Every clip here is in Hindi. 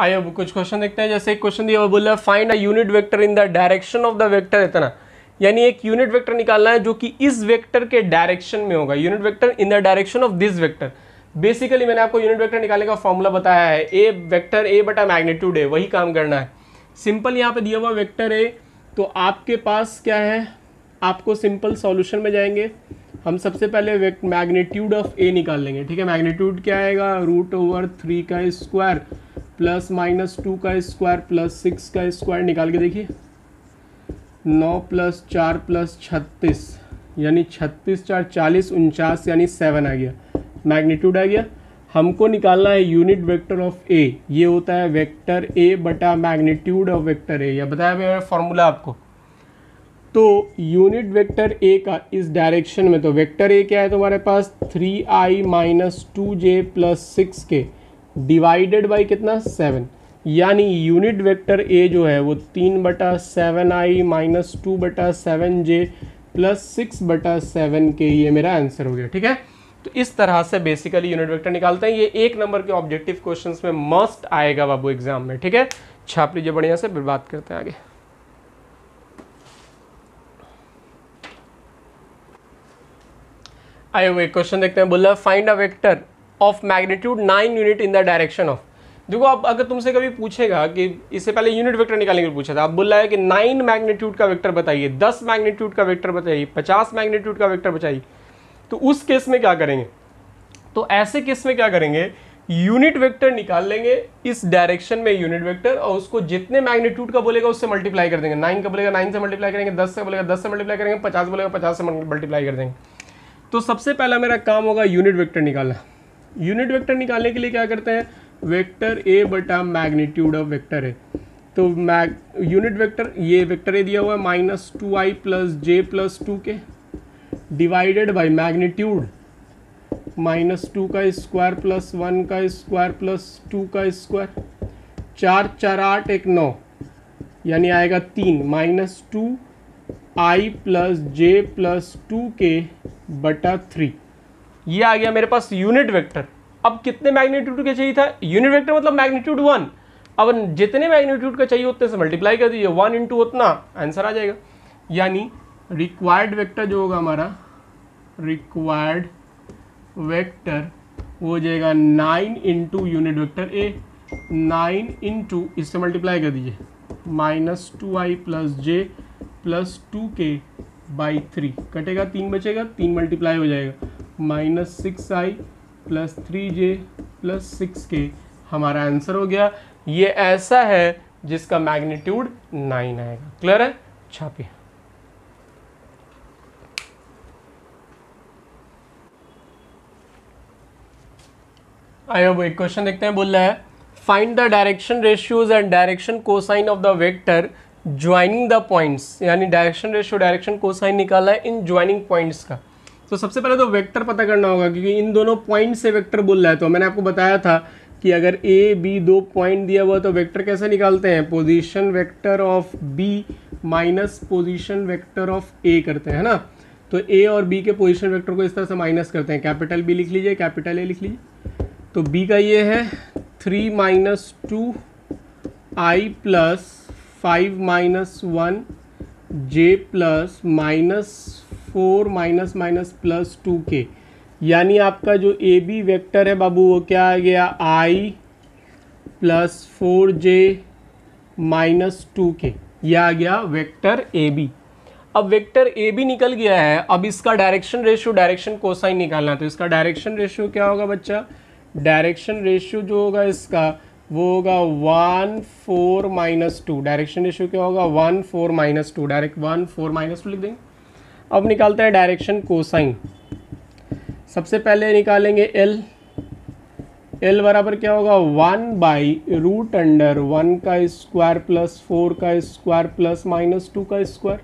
आइए अब कुछ क्वेश्चन देखते हैं। जैसे एक क्वेश्चन दिया हुआ बोल रहा है find a unit vector in the direction of the vector इतना, यानी एक यूनिट वेक्टर निकालना है जो कि इस वेक्टर के डायरेक्शन में होगा। Unit vector in the direction of this vector. Basically मैंने आपको यूनिट वेक्टर निकालने का फॉर्मूला बताया है, ए वेक्टर ए बटा मैग्नीट्यूड ए, वही काम करना है। सिंपल यहाँ पे दिया हुआ वेक्टर ए, तो आपके पास क्या है, आपको सिंपल सॉल्यूशन में जाएंगे। हम सबसे पहले मैग्नीट्यूड ऑफ ए निकाल लेंगे, ठीक है। मैग्नीट्यूड क्या आएगा, √3 का स्क्वायर प्लस -2 का स्क्वायर प्लस 6 का स्क्वायर। निकाल के देखिए, 9 + 4 + 36 यानी 36 × 4 = 40, 49 यानी 7 आ गया, मैग्नीट्यूड आ गया। हमको निकालना है यूनिट वेक्टर ऑफ ए, ये होता है वेक्टर ए बटा मैग्नीट्यूड ऑफ वेक्टर ए, या बताया मेरा फॉर्मूला आपको। तो यूनिट वेक्टर ए का इस डायरेक्शन में, तो वेक्टर ए क्या है तुम्हारे पास 3i - 2j + 6k divided by कितना 7, यानी यूनिट वेक्टर ए जो है वो 3/7i - 2/7j + 6/7k, ये मेरा आंसर हो गया, ठीक है। तो इस तरह से बेसिकली यूनिट वेक्टर निकालते हैं। ये 1 नंबर के ऑब्जेक्टिव क्वेश्चंस में मस्ट आएगा बाबू एग्जाम में, ठीक है। छाप लीजिए बढ़िया से, फिर बात करते हैं आगे। आइए वो एक क्वेश्चन देखते हैं। बोला find a vector of magnitude 9 unit in the direction of. देखो अब अगर तुमसे कभी पूछेगा कि इससे पहले यूनिट वेक्टर निकालने के लिए पूछा था, अब बोल रहा है कि 9 मैग्नीट्यूड का वेक्टर बताइए, 10 मैग्नीट्यूड का वेक्टर बताइए, 50 मैग्नीट्यूड का वेक्टर बताइए, तो उस केस में क्या करेंगे। तो ऐसे केस में क्या करेंगे, यूनिट वेक्टर निकाल लेंगे इस डायरेक्शन में यूनिट वेक्टर, और उसको जितने मैग्नीट्यूड का बोलेगा उससे मल्टीप्लाई कर देंगे। 9 का बोलेगा 9 से मल्टीप्लाई करेंगे, 10 से बोलेगा 10 से मल्टीप्लाई करेंगे, 50 बोलेगा 50 से मल्टीप्लाई कर देंगे। तो सबसे पहला मेरा काम होगा यूनिट वेक्टर निकालना। यूनिट वेक्टर निकालने के लिए क्या करते हैं, वेक्टर ए बटा मैग्नीट्यूड ऑफ वेक्टर है। तो यूनिट वेक्टर, ये वेक्टर ए दिया हुआ है -2i + j + 2k divided by magnitude -2 का स्क्वायर प्लस 1 का स्क्वायर प्लस 2 का स्क्वायर, 4 × 4 = 8, 1 9 यानी आएगा 3 -2i + j + 2k बटा 3। ये आ गया मेरे पास यूनिट वेक्टर। अब कितने मैग्नीट्यूड का चाहिए था, यूनिट वेक्टर मतलब मैग्नीट्यूड 1। अब जितने मैग्नीट्यूड का चाहिए उतने से मल्टीप्लाई कर दीजिए, 1 × उतना आंसर आ जाएगा। यानी रिक्वायर्ड वेक्टर जो होगा हमारा, रिक्वायर्ड वेक्टर वो हो जाएगा 9 × यूनिट वेक्टर ए, 9 × इससे मल्टीप्लाई कर दीजिए -2i + j + 2k बाई 3, कटेगा 3 बचेगा, 3 मल्टीप्लाई हो जाएगा -6i + 3j + 6k, हमारा आंसर हो गया। ये ऐसा है जिसका मैग्नीट्यूड 9 आएगा। क्लियर है, छापिए। आइए अब एक क्वेश्चन देखते हैं। बोल रहा है find the direction ratios and direction cosine of the vector joining the points, यानी डायरेक्शन रेशियो डायरेक्शन कोसाइन निकाला है इन ज्वाइनिंग पॉइंट्स का। तो सबसे पहले तो वेक्टर पता करना होगा, क्योंकि इन दोनों पॉइंट से वेक्टर बोल रहा है। तो मैंने आपको बताया था कि अगर ए बी 2 पॉइंट दिया हुआ तो वेक्टर कैसे निकालते हैं, position vector of B minus position vector of a करते हैं ना। तो ए और बी के पोजीशन वेक्टर को इस तरह से माइनस करते हैं, कैपिटल बी लिख लीजिए, कैपिटल ए लिख लीजिए। तो बी का ये है 3 - 2i + 5 - 1 j + -4 + +2k, यानी आपका जो ए बी वेक्टर है बाबू वो क्या आ गया, i + 4j - 2k, यह आ गया वेक्टर ए बी। अब वेक्टर ए बी निकल गया है, अब इसका डायरेक्शन रेशियो डायरेक्शन कोसाइन निकालना है। तो इसका डायरेक्शन रेशियो क्या होगा बच्चा, डायरेक्शन रेशियो जो होगा इसका वो होगा 1 4 - 2। डायरेक्शन रेशियो क्या होगा, 1 4 - 2, डायरेक्ट 1 4 - 2 लिख देंगे। अब निकालते हैं डायरेक्शन कोसाइन। सबसे पहले निकालेंगे एल। एल बराबर क्या होगा, 1/√1 का स्क्वायर प्लस 4 का स्क्वायर प्लस -2 का स्क्वायर,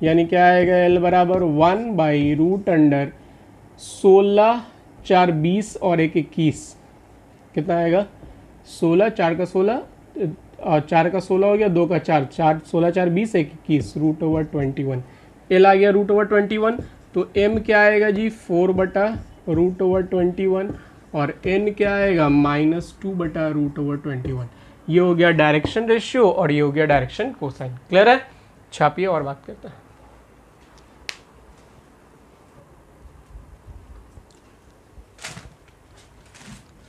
यानी क्या आएगा, एल बराबर 1/√16, 4 20 और 1 21, कितना आएगा 16, 4 का 16 और 4 का 16 हो गया, 2 का 4, 4 16 4 20 1 21, √21। एल आ गया √21। तो एम क्या आएगा जी, 4/√21 और एन क्या आएगा -2/√21। ये हो गया डायरेक्शन रेशियो और ये हो गया डायरेक्शन कोसाइन। क्लियर है? छापिए और बात करते हैं।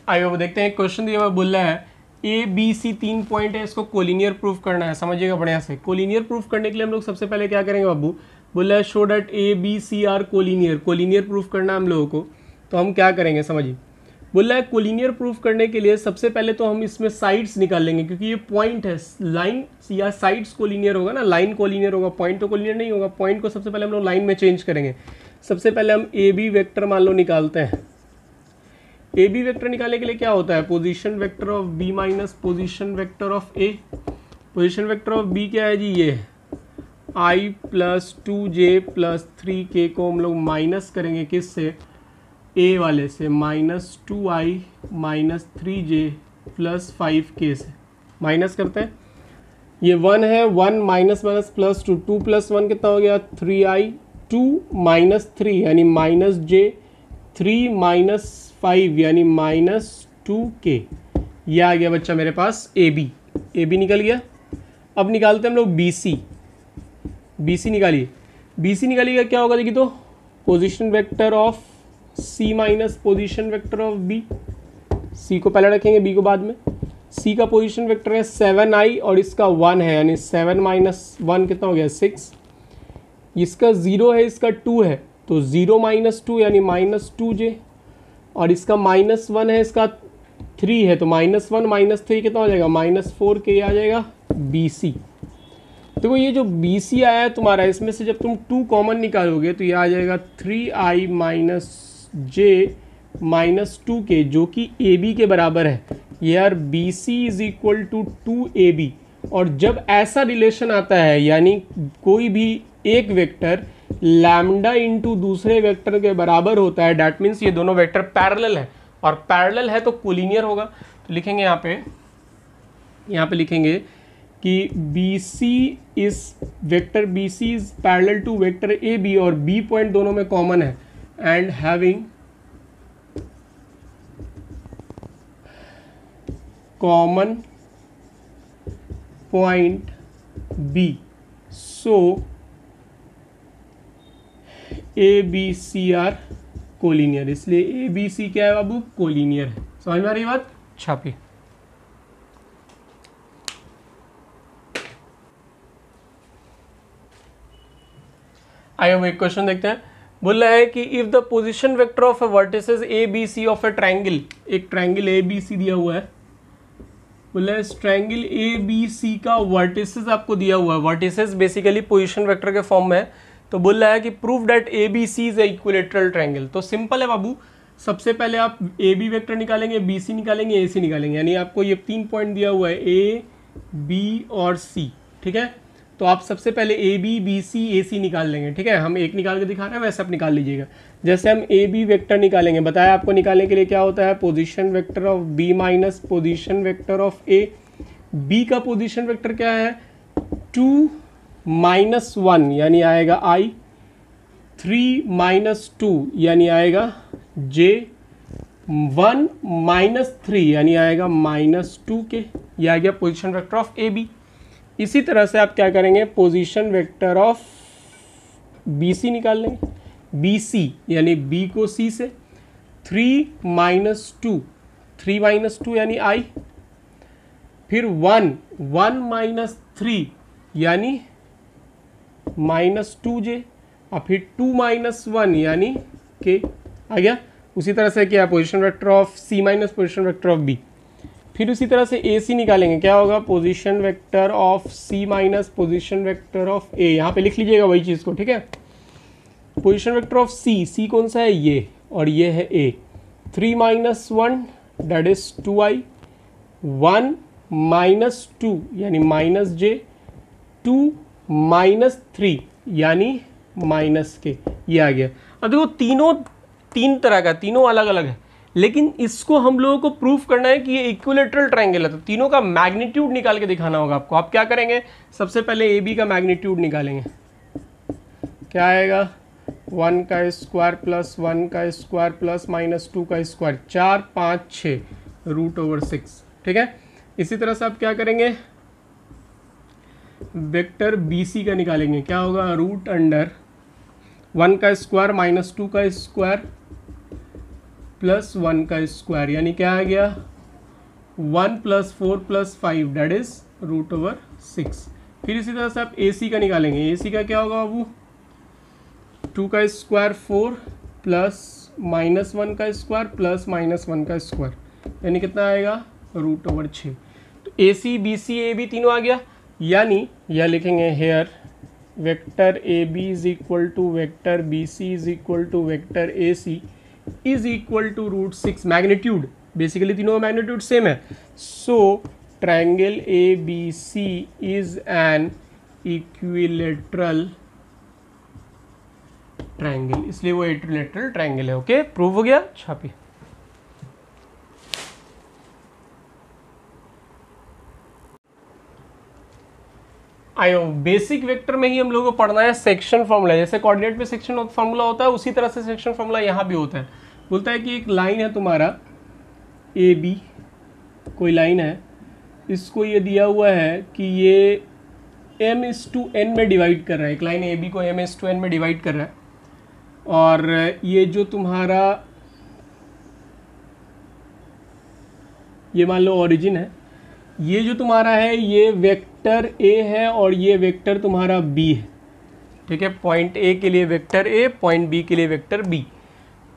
आइए वो देखते हैं, एक क्वेश्चन दिया हुआ बोल रहा है ए बी सी 3 पॉइंट है, इसको कोलिनियर प्रूफ करना है। समझिएगा बढ़िया से। कोलिनियर प्रूफ करने के लिए हम लोग सबसे पहले क्या करेंगे बाबू, बोल रहा है show that A B C are collinear. Collinear proof करना है हम लोगों को, तो हम क्या करेंगे समझिए। बोल रहा है कोलिनियर प्रूफ करने के लिए सबसे पहले तो हम इसमें साइड्स निकाल लेंगे, क्योंकि ये पॉइंट है, लाइन या साइड्स कोलिनियर होगा ना, लाइन कोलिनियर होगा, पॉइंट तो कोलिनियर नहीं होगा। पॉइंट को सबसे पहले हम लोग लाइन में चेंज करेंगे। सबसे पहले हम ए बी वेक्टर मान लो निकालते हैं। ए बी वेक्टर निकालने के लिए क्या होता है, position vector of B minus position vector of A. Position vector of B क्या है जी, ये आई प्लस 2j प्लस 3k को हम लोग माइनस करेंगे किससे, ए वाले से, minus 2i minus 3j plus 5k से माइनस करते हैं। ये 1 है, 1 माइनस माइनस प्लस 2, 2 प्लस 1 कितना हो गया 3i, 2 माइनस 3 यानी माइनस j, 3 माइनस 5 यानी माइनस 2k। ये आ गया बच्चा मेरे पास ए बी निकल गया। अब निकालते हैं हम लोग बी सी निकालिए। बी सी निकालिएगा क्या होगा देखिए, तो position vector of c minus position vector of B. C को पहले रखेंगे, बी को बाद में। सी का पोजीशन वेक्टर है 7i और इसका 1 है, यानी 7 माइनस 1 कितना हो गया 6। इसका 0 है, इसका 2 है, तो 0 माइनस 2 यानी माइनस 2j। और इसका माइनस 1 है, इसका 3 है, तो माइनस 1 माइनस 3 कितना हो जाएगा माइनस 4k आ जाएगा बी सी। देखो ये जो बी सी आया है तुम्हारा, इसमें से जब तुम 2 कॉमन निकालोगे तो ये आ जाएगा 3i minus j minus 2k, जो कि ए बी के बराबर है। यार B C is equal to 2ab। और जब ऐसा रिलेशन आता है, यानी कोई भी एक वेक्टर लैम्डा इंटू दूसरे वेक्टर के बराबर होता है, डैट मीन्स ये दोनों वेक्टर पैरेलल है, और पैरेलल है तो कोलिनियर होगा। तो लिखेंगे यहाँ पे लिखेंगे कि B C is vector B C is parallel to vector A B, और बी पॉइंट दोनों में कॉमन है, and having common point B, so A B C are collinear. इसलिए ए बी सी क्या है बाबू, कोलिनियर है। समझ में आ रही बात? छापी। आइए हम एक क्वेश्चन देखते हैं। बोल रहा है कि if the position vector of a vertices A B C of a triangle, एक ट्रायंगल ए बी सी दिया हुआ है। बोल रहा है इस ट्रायंगल ए बी सी का वर्टिसेस आपको दिया हुआ है। वर्टिसेस बेसिकली पोजीशन वेक्टर के फॉर्म में है। तो बोल रहा है कि prove that A B C is a equilateral triangle. तो सिंपल है बाबू, सबसे पहले आप ए बी वेक्टर निकालेंगे, बी सी निकालेंगे, ए सी निकालेंगे, यानी आपको ये 3 पॉइंट दिया हुआ है ए बी और सी। ठीक है, तो आप सबसे पहले ए बी बी सी ए सी निकाल लेंगे। ठीक है, हम एक निकाल के दिखा रहे हैं, वैसे आप निकाल लीजिएगा। जैसे हम ए बी वेक्टर निकालेंगे, बताया आपको निकालने के लिए क्या होता है, position vector of B minus position vector of A. B का पोजीशन वेक्टर क्या है 2 माइनस 1 यानी आएगा आई, 3 माइनस 2 यानी आएगा जे, 1 माइनस 3 यानी आएगा माइनस 2k। ये आ गया position vector of A B. इसी तरह से आप क्या करेंगे, position vector of B C निकाल लेंगे। बी सी यानी बी को सी से, 3 माइनस 2, 3 माइनस 2 यानी आई, फिर 1 माइनस 3 यानी माइनस 2j, और फिर 2 माइनस 1 यानी k आ गया। उसी तरह से क्या, position vector of c minus position vector of b. फिर उसी तरह से ए सी निकालेंगे, क्या होगा, position vector of c minus position vector of a. यहाँ पे लिख लीजिएगा वही चीज़ को। ठीक है, पोजीशन वेक्टर ऑफ सी कौन सा है, ये, और ये है ए। 3 minus 1 that is 2i, 1 minus 2 यानी माइनस j, 2 माइनस 3 यानी माइनस के। ये आ गया। अब देखो तीनों 3 तरह का, तीनों अलग अलग है, लेकिन इसको हम लोगों को प्रूफ करना है कि ये इक्विलेटरल ट्रायंगल है। तो तीनों का मैग्नीट्यूड निकाल के दिखाना होगा आपको। आप क्या करेंगे, सबसे पहले ए बी का मैग्नीट्यूड निकालेंगे। क्या आएगा, 1 का स्क्वायर प्लस 1 का स्क्वायर प्लस माइनस 2 का स्क्वायर, 4 5 6 √/6। ठीक है, इसी तरह से आप क्या करेंगे, वेक्टर BC का निकालेंगे, क्या होगा, रूट अंडर 1 का स्क्वायर माइनस 2 का स्क्वायर प्लस 1 का स्क्वायर, यानी क्या आ गया 1 + 4 + 5 दैट इज √6। फिर इसी तरह से आप AC का निकालेंगे, AC का क्या होगा बाबू, 2 का स्क्वायर 4 प्लस -1 का स्क्वायर प्लस -1 का स्क्वायर, यानी कितना आएगा √6। तो AC BC AB तीनों आ गया, यानी यह लिखेंगे here vector AB is equal to vector BC is equal to vector AC is equal to √6। Magnitude basically तीनों का मैग्नीट्यूड सेम है, so triangle ABC is an equilateral triangle, इसलिए वो इक्विलेटरल ट्रायंगल है। ओके, प्रूव हो गया, छापिए। आयो बेसिक वेक्टर में ही हम लोगों को पढ़ना है सेक्शन फॉर्मूला। जैसे कोऑर्डिनेट में सेक्शन फॉर्मूला होता है उसी तरह से सेक्शन फॉर्मूला यहाँ भी होता है। बोलता है कि एक लाइन है तुम्हारा AB, कोई लाइन है, इसको ये दिया हुआ है कि ये m/n में डिवाइड कर रहा है, एक लाइन AB को m/n में डिवाइड कर रहा है, और ये जो तुम्हारा ये मान लो ओरिजिन है, ये जो तुम्हारा है ये वेक्टर A है और ये वेक्टर तुम्हारा B है, ठीक है। पॉइंट A के लिए वेक्टर A, पॉइंट B के लिए वेक्टर B।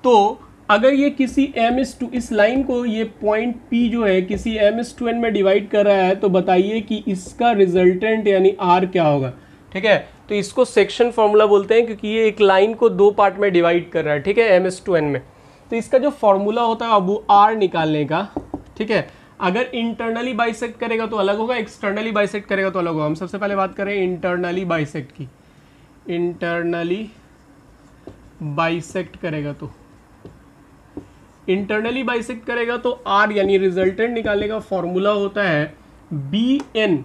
तो अगर ये किसी m/2 इस लाइन को ये पॉइंट P जो है किसी m/n में डिवाइड कर रहा है, तो बताइए कि इसका रिजल्टेंट यानी R क्या होगा, ठीक है। तो इसको सेक्शन फॉर्मूला बोलते हैं क्योंकि ये एक लाइन को दो पार्ट में डिवाइड कर रहा है, ठीक है, m/n में। तो इसका जो फॉर्मूला होता है वो R निकालने का, ठीक है। अगर इंटरनली बाइसेक्ट करेगा तो अलग होगा, एक्सटर्नली बाइसेक्ट करेगा तो अलग होगा। हम सबसे पहले बात करें इंटरनली बाइसेक्ट की। इंटरनली बाइसेक्ट करेगा तो R यानी रिजल्टेंट निकालने का फॉर्मूला होता है BN,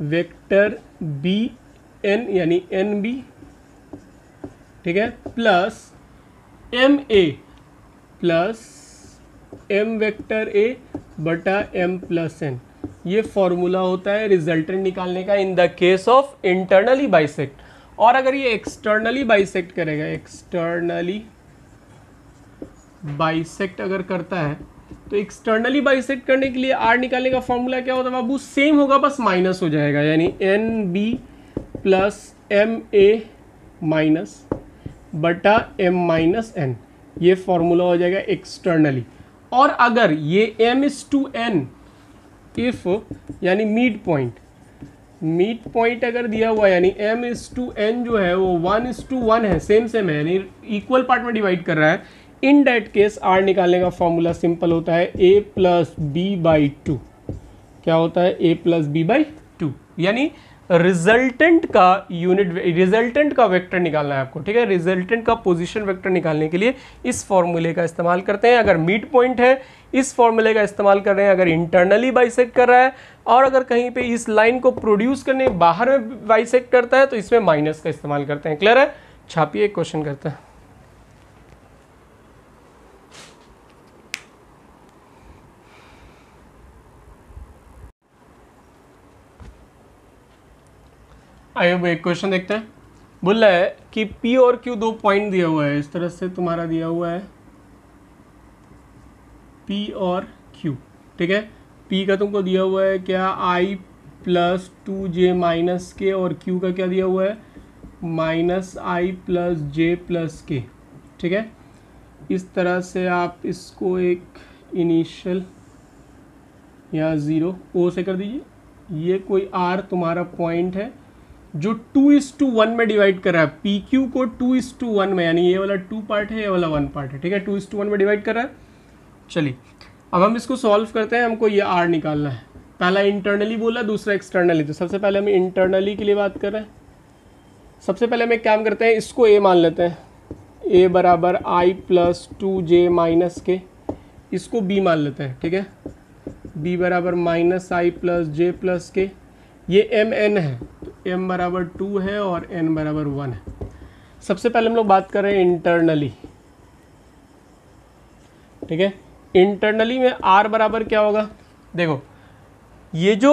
वेक्टर BN यानी NB, ठीक है, plus MA plus M vector A बटा M प्लस N। ये फॉर्मूला होता है रिजल्टेंट निकालने का in the case of internally bisect. और अगर ये एक्सटर्नली बाइसेक्ट करेगा, एक्सटर्नली बाइसेक्ट अगर करता है, तो एक्सटर्नली बाइसेक्ट करने के लिए R निकालने का फॉर्मूला क्या होता है बाबू, सेम होगा बस माइनस हो जाएगा, यानी NB प्लस MA माइनस बटा M माइनस N। ये फॉर्मूला हो जाएगा एक्सटर्नली। और अगर ये m/n इफ यानी मिड पॉइंट अगर दिया हुआ यानी m/n जो है वो 1:1 है, सेम है, यानी इक्वल पार्ट में डिवाइड कर रहा है, इन दैट केस R निकालने का फॉर्मूला सिंपल होता है A + B/2। क्या होता है, A + B/2, यानी रिजल्टेंट का वेक्टर निकालना है आपको, ठीक है। रिजल्टेंट का पोजीशन वेक्टर निकालने के लिए इस फॉर्मूले का इस्तेमाल करते हैं। अगर मिड पॉइंट है इस फॉर्मूले का इस्तेमाल कर रहे हैं, अगर इंटरनली बाइसेक्ट कर रहा है, और अगर कहीं पे इस लाइन को प्रोड्यूस करने बाहर में बाइसेक्ट करता है तो इसमें माइनस का इस्तेमाल करते हैं। क्लियर है, छापिए, एक क्वेश्चन करते हैं। आइए एक क्वेश्चन देखते हैं। बोल रहा है कि P और Q दो पॉइंट दिया हुआ है, इस तरह से तुम्हारा दिया हुआ है P और Q, ठीक है। P का तुमको दिया हुआ है क्या, I + 2j - k, और Q का क्या दिया हुआ है, -I + j + k, ठीक है। इस तरह से आप इसको एक इनिशियल या 0 O से कर दीजिए। ये कोई R तुम्हारा पॉइंट है जो 2:1 में डिवाइड कर रहा है, PQ को 2:1 में, यानी ये वाला 2 पार्ट है, ये वाला 1 पार्ट है, ठीक है, 2:1 में डिवाइड कर रहा है। चलिए अब हम इसको सॉल्व करते हैं। हमको ये R निकालना है। पहला इंटरनली बोला, दूसरा एक्सटर्नली। तो सबसे पहले हम इंटरनली के लिए बात कर रहे हैं। सबसे पहले हम एक काम करते हैं, इसको A मान लेते हैं, A = I + 2j - k। इसको B मान लेते हैं, ठीक है, B = -I + j + k। ये MN है, तो M = 2 है और N = 1 है। सबसे पहले हम लोग बात कर रहे हैं इंटरनली, ठीक है। इंटरनली में R बराबर क्या होगा, देखो ये जो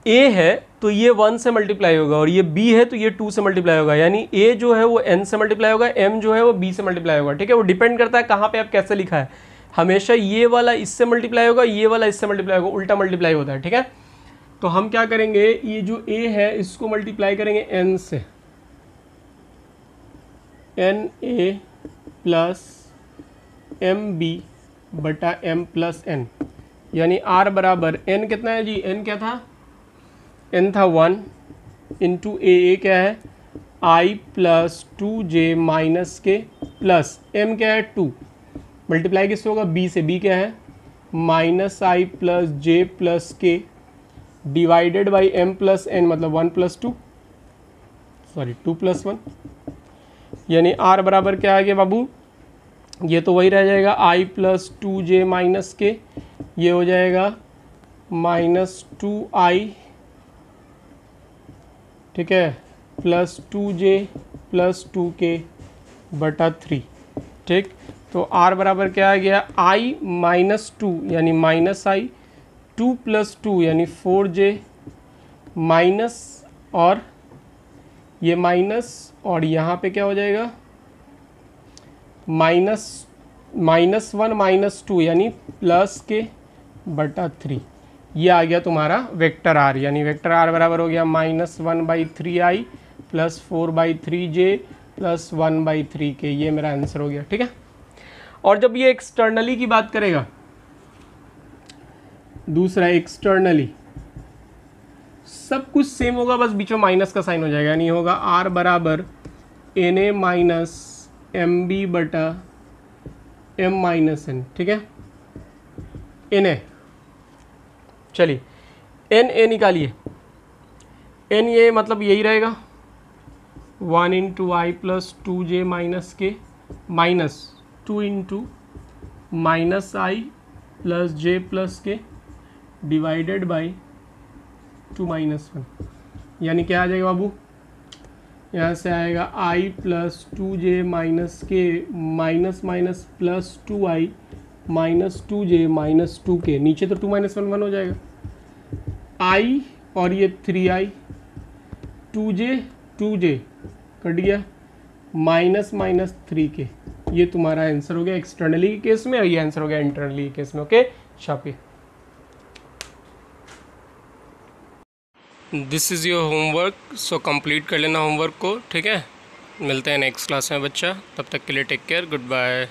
a है तो ये 1 से मल्टीप्लाई होगा और ये b है तो ये 2 से मल्टीप्लाई होगा, यानी a जो है वो n से मल्टीप्लाई होगा, m जो है वो b से मल्टीप्लाई होगा। ठीक है, वो डिपेंड करता है कहाँ पे आप कैसे लिखा है। हमेशा ये वाला इससे मल्टीप्लाई होगा, ये वाला इससे मल्टीप्लाई होगा, उल्टा मल्टीप्लाई होता है। ठीक है, तो हम क्या करेंगे, ये जो a है इसको मल्टीप्लाई करेंगे n से, n a plus m b बटा m प्लस n, यानी r बराबर n कितना है जी, n क्या था, n था 1 इंटू ए क्या है i प्लस 2j माइनस के प्लस m क्या है 2, मल्टीप्लाई किससे होगा b से, b क्या है minus i plus j plus k divided by m plus n, मतलब 1 प्लस 2 सॉरी 2 प्लस 1, यानी r बराबर क्या आ गया बाबू, ये तो वही रह जाएगा i प्लस 2j माइनस के, ये हो जाएगा माइनस 2i, ठीक है, प्लस 2j प्लस 2k बटा 3। ठीक, तो r बराबर क्या आ गया, i माइनस 2 यानी माइनस i, 2 प्लस 2 यानी 4j माइनस, और ये माइनस और यहाँ पे क्या हो जाएगा माइनस 1 माइनस 2 यानी प्लस के बटा 3। ये आ गया तुम्हारा वेक्टर r, यानी वेक्टर r बराबर हो गया minus 1/3i plus 4/3j plus 1/3k। ये मेरा आंसर हो गया। ठीक है, और जब ये एक्सटर्नली की बात करेगा, दूसरा एक्सटर्नली सब कुछ सेम होगा, बस बीच में माइनस का साइन हो जाएगा, यानी होगा r बराबर na माइनस एम बी बटा m माइनस n। ठीक है, na, चलिए na निकालिए, n ये मतलब यही रहेगा 1 इंटू आई प्लस 2j माइनस के minus 2 into minus I plus J plus k divided by 2 minus 1, यानी क्या आ जाएगा बाबू, यहाँ से आएगा i प्लस 2j माइनस के minus minus plus 2i minus 2j minus 2k, नीचे तो 2 माइनस 1 1 हो जाएगा, i और ये 3i, 2j कट गया, माइनस माइनस 3k। ये तुम्हारा आंसर हो गया एक्सटर्नली के केस में, और ये आंसर हो गया इंटरनली के केस में। ओके, छापिए। This is your homework, so complete कर लेना होमवर्क को। ठीक है, मिलते हैं नेक्स्ट क्लास में बच्चा, तब तक के लिए टेक केयर, गुड बाय।